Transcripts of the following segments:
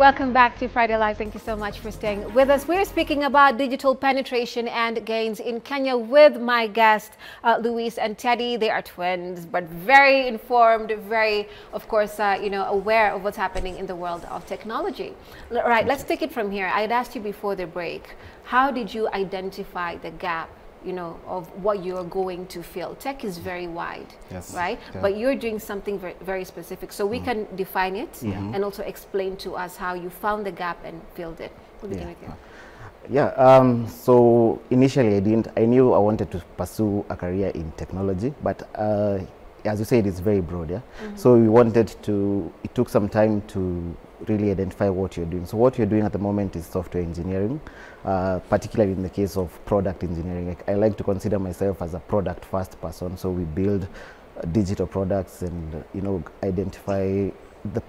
Welcome back to Friday Live. Thank you so much for staying with us. We're speaking about digital penetration and gains in Kenya with my guests, Luis and Teddy. They are twins, but very informed, very, of course, aware of what's happening in the world of technology. All right, let's take it from here. I had asked you before the break, how did you identify the gap, of what you're going to fill? Tech is very wide, yes, right? Yeah. But you're doing something very, very specific. So we can define it and also explain to us how you found the gap and filled it. We'll begin with you. So initially I knew I wanted to pursue a career in technology, but as you said, it's very broad, yeah? So it took some time to really identify what you're doing. So what you're doing at the moment is software engineering, particularly in the case of product engineering. I like to consider myself as a product first person. So we build digital products and, identify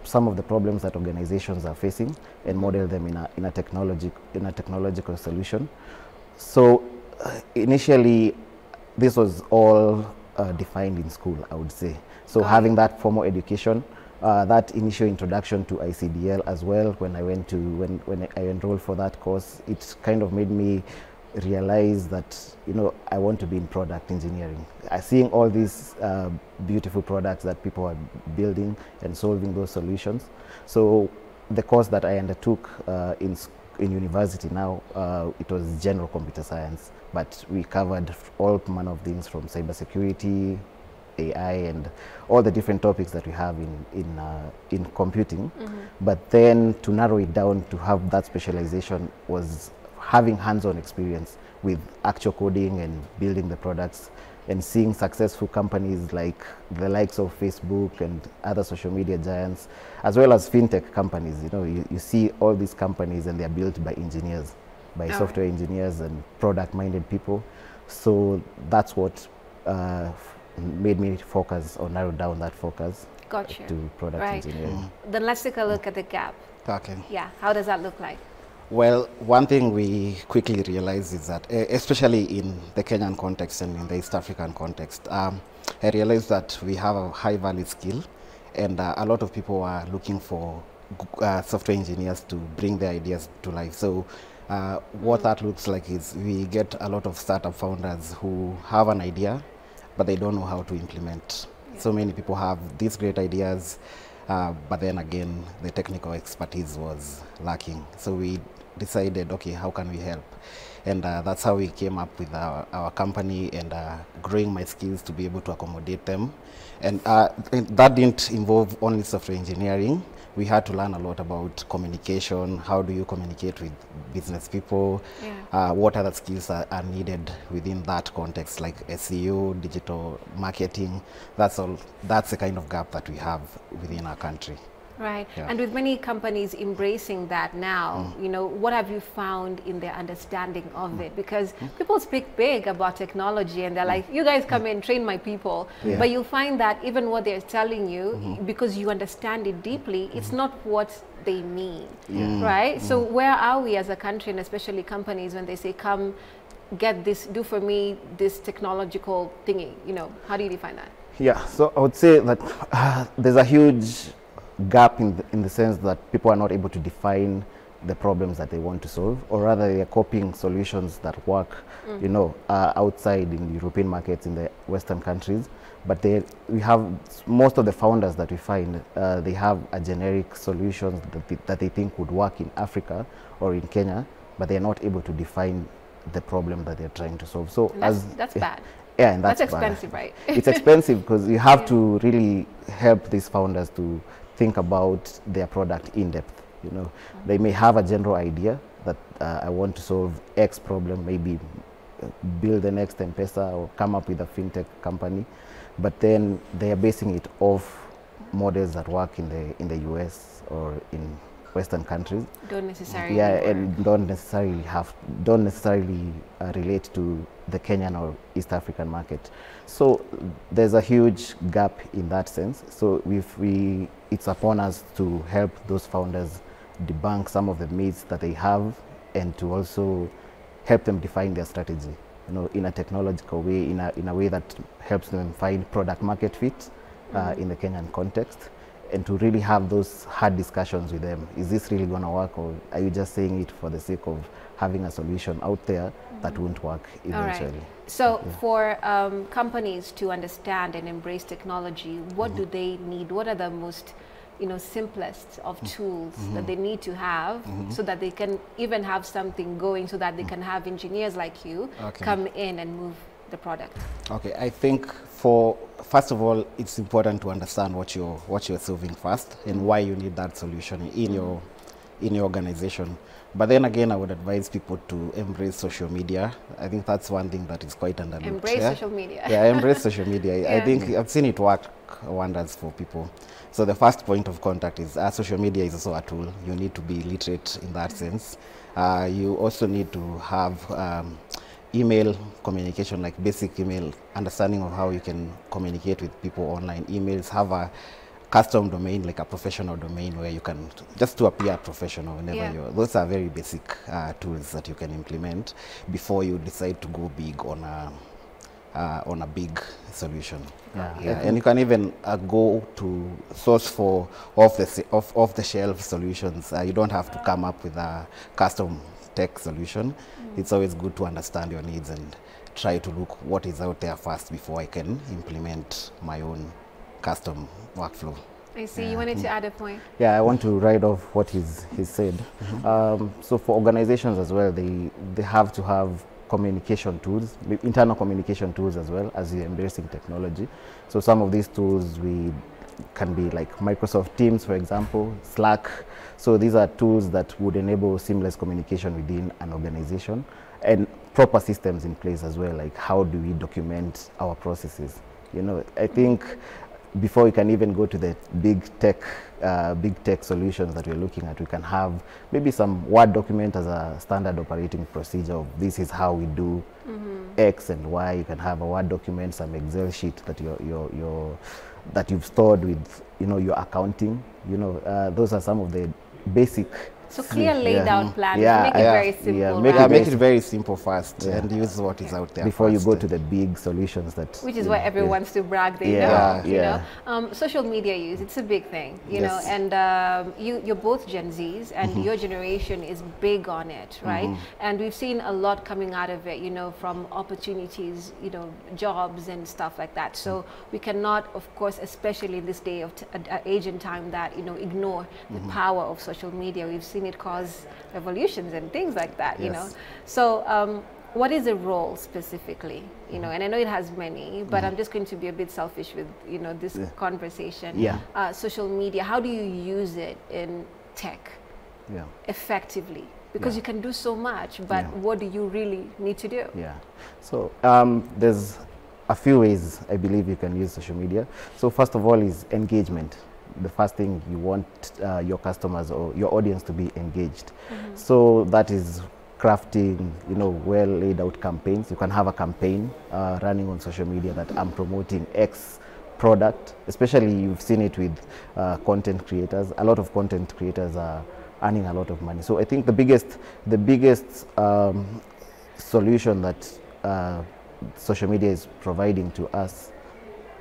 some of the problems that organizations are facing and model them in a technological solution. So initially, this was all defined in school, I would say. So having that formal education, that initial introduction to ICDL as well, when I enrolled for that course, it kind of made me realize that I want to be in product engineering. Seeing all these beautiful products that people are building and solving those solutions. So the course that I undertook in university now, it was general computer science, but we covered all manner of things from cybersecurity, AI, and all the different topics that we have in computing. But then to narrow it down to have that specialization was having hands-on experience with actual coding and building the products and seeing successful companies like the likes of Facebook and other social media giants, as well as fintech companies. You see all these companies and they're built by engineers, by software engineers and product-minded people. So that's what made me focus or narrow down that focus to product engineering. Then let's take a look at the gap. Okay. Yeah, how does that look like? Well, one thing we quickly realized is that, especially in the Kenyan context and in the East African context, I realized that we have a high value skill, and a lot of people are looking for software engineers to bring their ideas to life. So what that looks like is we get a lot of startup founders who have an idea, but they don't know how to implement. So many people have these great ideas, but then again, the technical expertise was lacking. So we decided, okay, how can we help? And that's how we came up with our company and growing my skills to be able to accommodate them. And that didn't involve only software engineering. We had to learn a lot about communication. How do you communicate with business people? What other skills are needed within that context, like SEO, digital marketing. That's the kind of gap that we have within our country. Right. Yeah. And with many companies embracing that now, what have you found in their understanding of it? Because people speak big about technology and they're like, you guys come in, train my people. But you'll find that even what they're telling you, because you understand it deeply, it's not what they mean, right? So where are we as a country, and especially companies, when they say, come get this, do for me this technological thingy, how do you define that? Yeah, so I would say that there's a huge gap in the sense that people are not able to define the problems that they want to solve, or rather they're copying solutions that work, outside in the European markets, in the Western countries. But we have most of the founders that we find, they have a generic solutions that they think would work in Africa or in Kenya, but they're not able to define the problem that they're trying to solve. So that's bad. Yeah, and that's expensive, right? It's expensive because you have to really help these founders to think about their product in depth. They may have a general idea that I want to solve X problem, maybe build the next M-Pesa or come up with a fintech company, but then they are basing it off models that work in the US or in Western countries. Don't necessarily and don't necessarily relate to the Kenyan or East African market. So there's a huge gap in that sense. So it's upon us to help those founders debunk some of the myths that they have, and to also help them define their strategy, in a technological way, in a way that helps them find product market fit in the Kenyan context, and to really have those hard discussions with them. Is this really going to work, or are you just saying it for the sake of having a solution out there that won't work eventually? All right. So for companies to understand and embrace technology, what do they need? What are the most simplest of tools that they need to have so that they can even have something going, so that they can have engineers like you come in and move the product? Okay, I think first of all, it's important to understand what you're solving first and why you need that solution in your organization. But then again, I would advise people to embrace social media. I think that's one thing that is quite underlooked. Embrace social media. Yeah, embrace social media. I think I've seen it work wonders for people. So the first point of contact is social media is also a tool. You need to be literate in that sense. You also need to have email communication, like basic email, understanding of how you can communicate with people online. Emails, have a custom domain, like a professional domain where you can just to appear professional whenever you're. Those are very basic tools that you can implement before you decide to go big on a big solution. And you can even go to source for off the shelf solutions. You don't have to come up with a custom tech solution. It's always good to understand your needs and try to look what is out there first before I can implement my own custom workflow. I see. You wanted to add a point? Yeah, I want to ride off what he's said. So for organizations as well, they have to have communication tools, internal communication tools as well as you're embracing technology. So some of these tools can be like Microsoft Teams, for example, Slack. So these are tools that would enable seamless communication within an organization, and proper systems in place as well, like how do we document our processes. I think before we can even go to the big tech solutions that we're looking at, we can have maybe some Word document as a standard operating procedure of this is how we do X and Y. You can have a Word document, some Excel sheet that that you've stored with your accounting. Those are some of the basic. So clear laid out plans. Make it very simple. Make it very simple first and use what is out there before first. You go to the big solutions which is why everyone wants to brag they know. Social media use, it's a big thing, you know, and you're both Gen Zs and your generation is big on it, right? And we've seen a lot coming out of it, from opportunities, jobs and stuff like that. So we cannot, of course, especially in this day of age and time, that ignore the power of social media. We've seen it cause revolutions and things like that, you know. So what is the role specifically, and I know it has many, but I'm just going to be a bit selfish with, this conversation. Social media, how do you use it in tech effectively? Because you can do so much, but what do you really need to do? So there's a few ways I believe you can use social media. So first of all is engagement. The first thing you want your customers or your audience to be engaged. So that is crafting, well laid out campaigns. You can have a campaign running on social media that I'm promoting X product. Especially you've seen it with content creators. A lot of content creators are earning a lot of money. So I think the biggest solution that social media is providing to us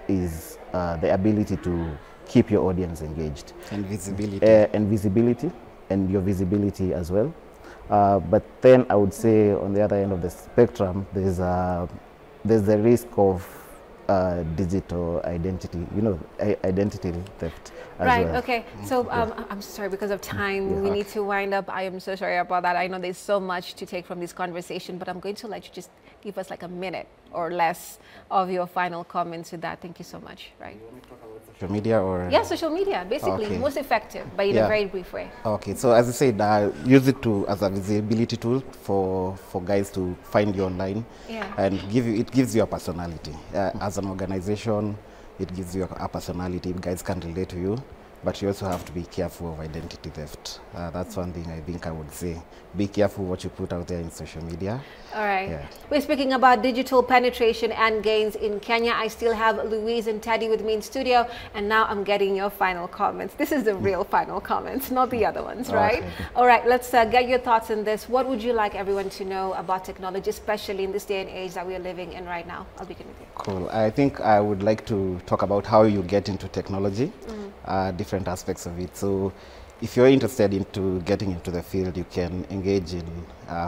is the ability to keep your audience engaged. And visibility. And your visibility as well. But then I would say on the other end of the spectrum, there's the risk of digital identity, identity theft as well. Okay. So I'm sorry, because of time, we need to wind up. I am so sorry about that. I know there's so much to take from this conversation, but I'm going to let you just give us like a minute or less of your final comments with that. Thank you so much. Right. You want me to talk about social media or? Yeah, social media, basically, most effective, but in a very brief way. Okay, so as I said, use it as a visibility tool for guys to find you online, and it gives you a personality. As an organization, it gives you a personality. Guys can relate to you, but you also have to be careful of identity theft. That's one thing I think I would say. Be careful what you put out there in social media. All right. We're speaking about digital penetration and gains in Kenya. I still have Louise and Teddy with me in studio, and now I'm getting your final comments. This is the real final comments, not the other ones, right? Okay. All right, let's get your thoughts on this. What would you like everyone to know about technology, especially in this day and age that we are living in right now? I'll begin with you. Cool. I think I would like to talk about how you get into technology. different aspects of it. So if you're interested into getting into the field, you can engage in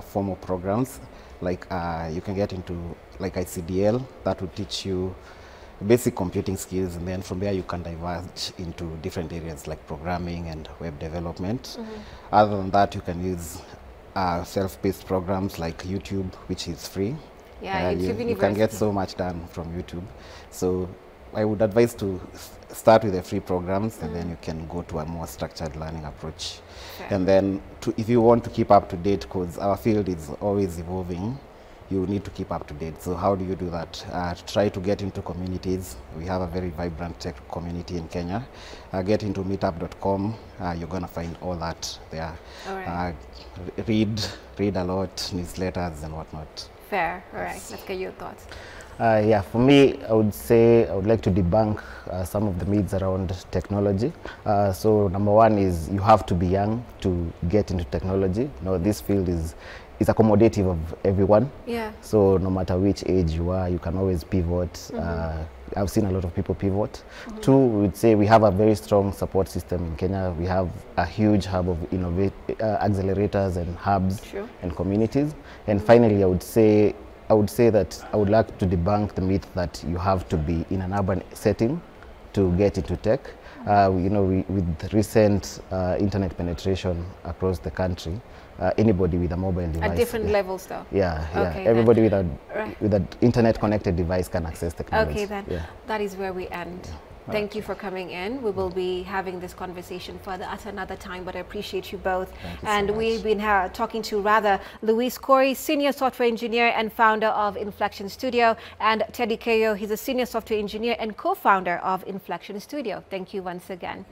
formal programs, like you can get into like ICDL, that will teach you basic computing skills, and then from there you can diverge into different areas like programming and web development. Other than that, you can use self-paced programs like YouTube, which is free. Yeah, you can get so much done from YouTube. So I would advise to start with the free programs, and then you can go to a more structured learning approach. Okay. And then if you want to keep up to date, because our field is always evolving, you need to keep up to date. So how do you do that? Try to get into communities. We have a very vibrant tech community in Kenya. Get into meetup.com. You're going to find all that there. All right. Read a lot, newsletters and whatnot. Fair. All right. Let's get your thoughts. Yeah, for me, I would say I would like to debunk some of the myths around technology. So number one is you have to be young to get into technology. No, this field is accommodative of everyone. Yeah. So no matter which age you are, you can always pivot. I've seen a lot of people pivot. Two, we would say we have a very strong support system in Kenya. We have a huge hub of accelerators and hubs and communities. And finally, I would say that I would like to debunk the myth that you have to be in an urban setting to get into tech. You know, with recent internet penetration across the country, anybody with a mobile device. At different levels, though. Yeah, Okay, everybody with an internet connected device can access technology. Okay, then that is where we end. Thank you for coming in. We will be having this conversation further at another time, but I appreciate you both. And we've been talking to Luis Corey, Senior Software Engineer and founder of Inflection Studio, and Teddy Keyo, he's a Senior Software Engineer and co-founder of Inflection Studio. Thank you once again.